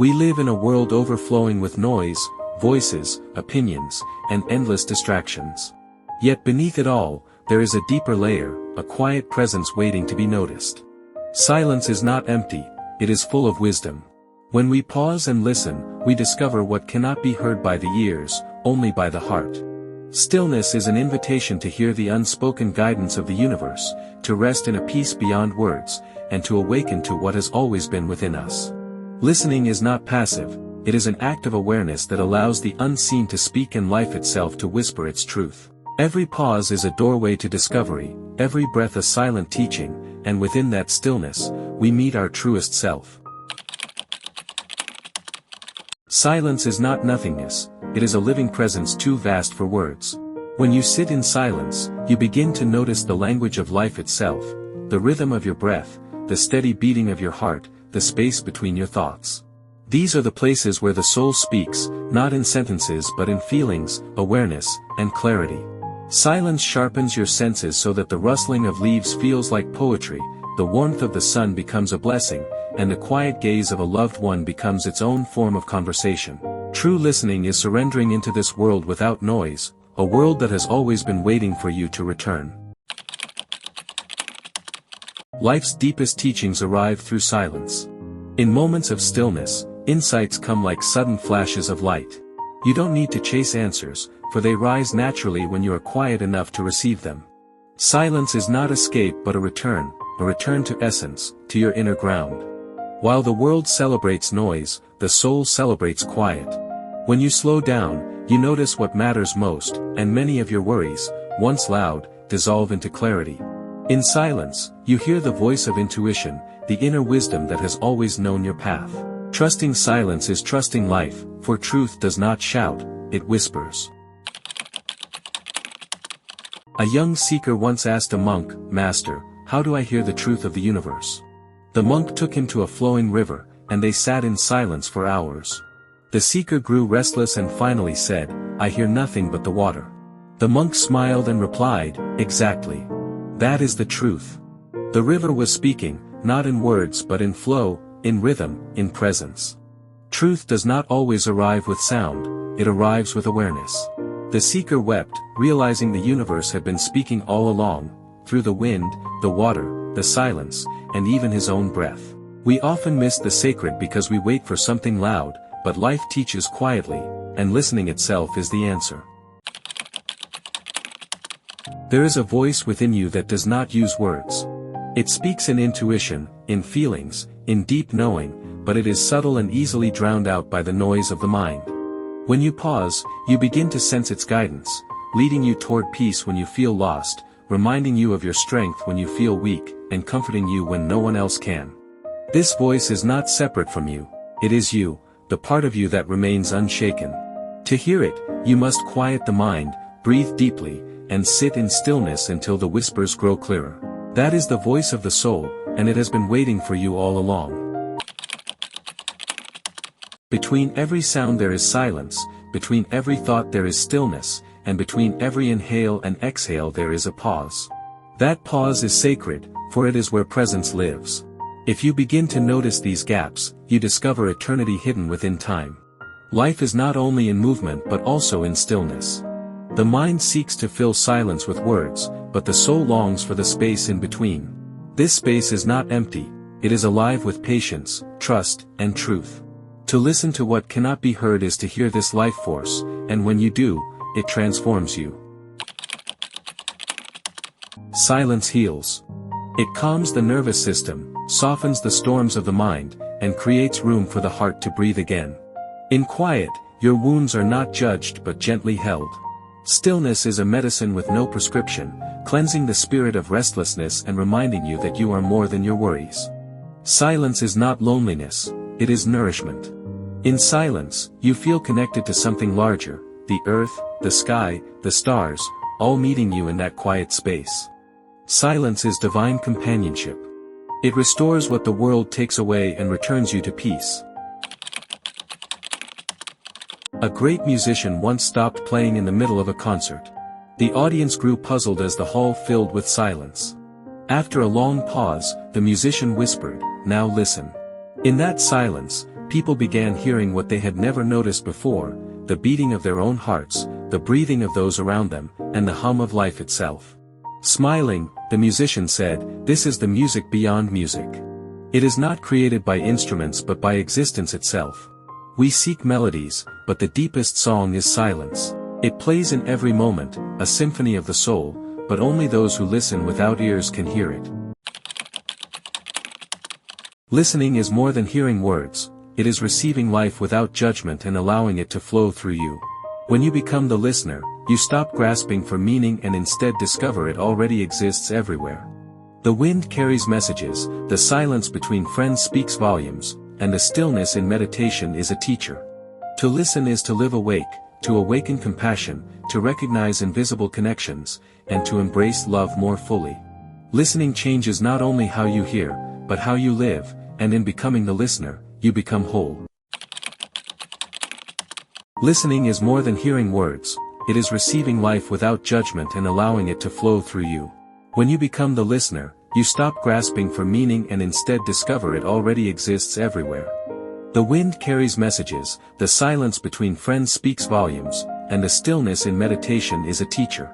We live in a world overflowing with noise, voices, opinions, and endless distractions. Yet beneath it all, there is a deeper layer, a quiet presence waiting to be noticed. Silence is not empty, it is full of wisdom. When we pause and listen, we discover what cannot be heard by the ears, only by the heart. Stillness is an invitation to hear the unspoken guidance of the universe, to rest in a peace beyond words, and to awaken to what has always been within us. Listening is not passive, it is an act of awareness that allows the unseen to speak and life itself to whisper its truth. Every pause is a doorway to discovery, every breath a silent teaching, and within that stillness, we meet our truest self. Silence is not nothingness, it is a living presence too vast for words. When you sit in silence, you begin to notice the language of life itself, the rhythm of your breath, the steady beating of your heart, the space between your thoughts. These are the places where the soul speaks, not in sentences but in feelings, awareness, and clarity. Silence sharpens your senses so that the rustling of leaves feels like poetry, the warmth of the sun becomes a blessing, and the quiet gaze of a loved one becomes its own form of conversation. True listening is surrendering into this world without noise, a world that has always been waiting for you to return. Life's deepest teachings arrive through silence. In moments of stillness, insights come like sudden flashes of light. You don't need to chase answers, for they rise naturally when you are quiet enough to receive them. Silence is not escape but a return to essence, to your inner ground. While the world celebrates noise, the soul celebrates quiet. When you slow down, you notice what matters most, and many of your worries, once loud, dissolve into clarity. In silence, you hear the voice of intuition, the inner wisdom that has always known your path. Trusting silence is trusting life, for truth does not shout, it whispers. A young seeker once asked a monk, "Master, how do I hear the truth of the universe?" The monk took him to a flowing river, and they sat in silence for hours. The seeker grew restless and finally said, "I hear nothing but the water." The monk smiled and replied, "Exactly. That is the truth." The river was speaking, not in words but in flow, in rhythm, in presence. Truth does not always arrive with sound, it arrives with awareness. The seeker wept, realizing the universe had been speaking all along, through the wind, the water, the silence, and even his own breath. We often miss the sacred because we wait for something loud, but life teaches quietly, and listening itself is the answer. There is a voice within you that does not use words. It speaks in intuition, in feelings, in deep knowing, but it is subtle and easily drowned out by the noise of the mind. When you pause, you begin to sense its guidance, leading you toward peace when you feel lost, reminding you of your strength when you feel weak, and comforting you when no one else can. This voice is not separate from you, it is you, the part of you that remains unshaken. To hear it, you must quiet the mind, breathe deeply, and sit in stillness until the whispers grow clearer. That is the voice of the soul, and it has been waiting for you all along. Between every sound there is silence, between every thought there is stillness, and between every inhale and exhale there is a pause. That pause is sacred, for it is where presence lives. If you begin to notice these gaps, you discover eternity hidden within time. Life is not only in movement but also in stillness. The mind seeks to fill silence with words, but the soul longs for the space in between. This space is not empty, it is alive with patience, trust, and truth. To listen to what cannot be heard is to hear this life force, and when you do, it transforms you. Silence heals. It calms the nervous system, softens the storms of the mind, and creates room for the heart to breathe again. In quiet, your wounds are not judged but gently held. Stillness is a medicine with no prescription, cleansing the spirit of restlessness and reminding you that you are more than your worries. Silence is not loneliness, it is nourishment. In silence, you feel connected to something larger, the earth, the sky, the stars, all meeting you in that quiet space. Silence is divine companionship. It restores what the world takes away and returns you to peace. A great musician once stopped playing in the middle of a concert. The audience grew puzzled as the hall filled with silence. After a long pause, the musician whispered, "Now listen." In that silence, people began hearing what they had never noticed before, the beating of their own hearts, the breathing of those around them, and the hum of life itself. Smiling, the musician said, "This is the music beyond music. It is not created by instruments but by existence itself. We seek melodies, but the deepest song is silence. It plays in every moment, a symphony of the soul, but only those who listen without ears can hear it." Listening is more than hearing words, it is receiving life without judgment and allowing it to flow through you. When you become the listener, you stop grasping for meaning and instead discover it already exists everywhere. The wind carries messages, the silence between friends speaks volumes, and the stillness in meditation is a teacher. To listen is to live awake, to awaken compassion, to recognize invisible connections, and to embrace love more fully. Listening changes not only how you hear, but how you live, and in becoming the listener, you become whole. Listening is more than hearing words, it is receiving life without judgment and allowing it to flow through you. When you become the listener, you stop grasping for meaning and instead discover it already exists everywhere. The wind carries messages, the silence between friends speaks volumes, and the stillness in meditation is a teacher.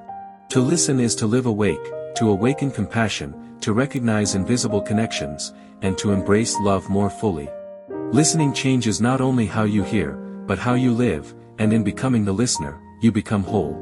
To listen is to live awake, to awaken compassion, to recognize invisible connections, and to embrace love more fully. Listening changes not only how you hear, but how you live, and in becoming the listener, you become whole.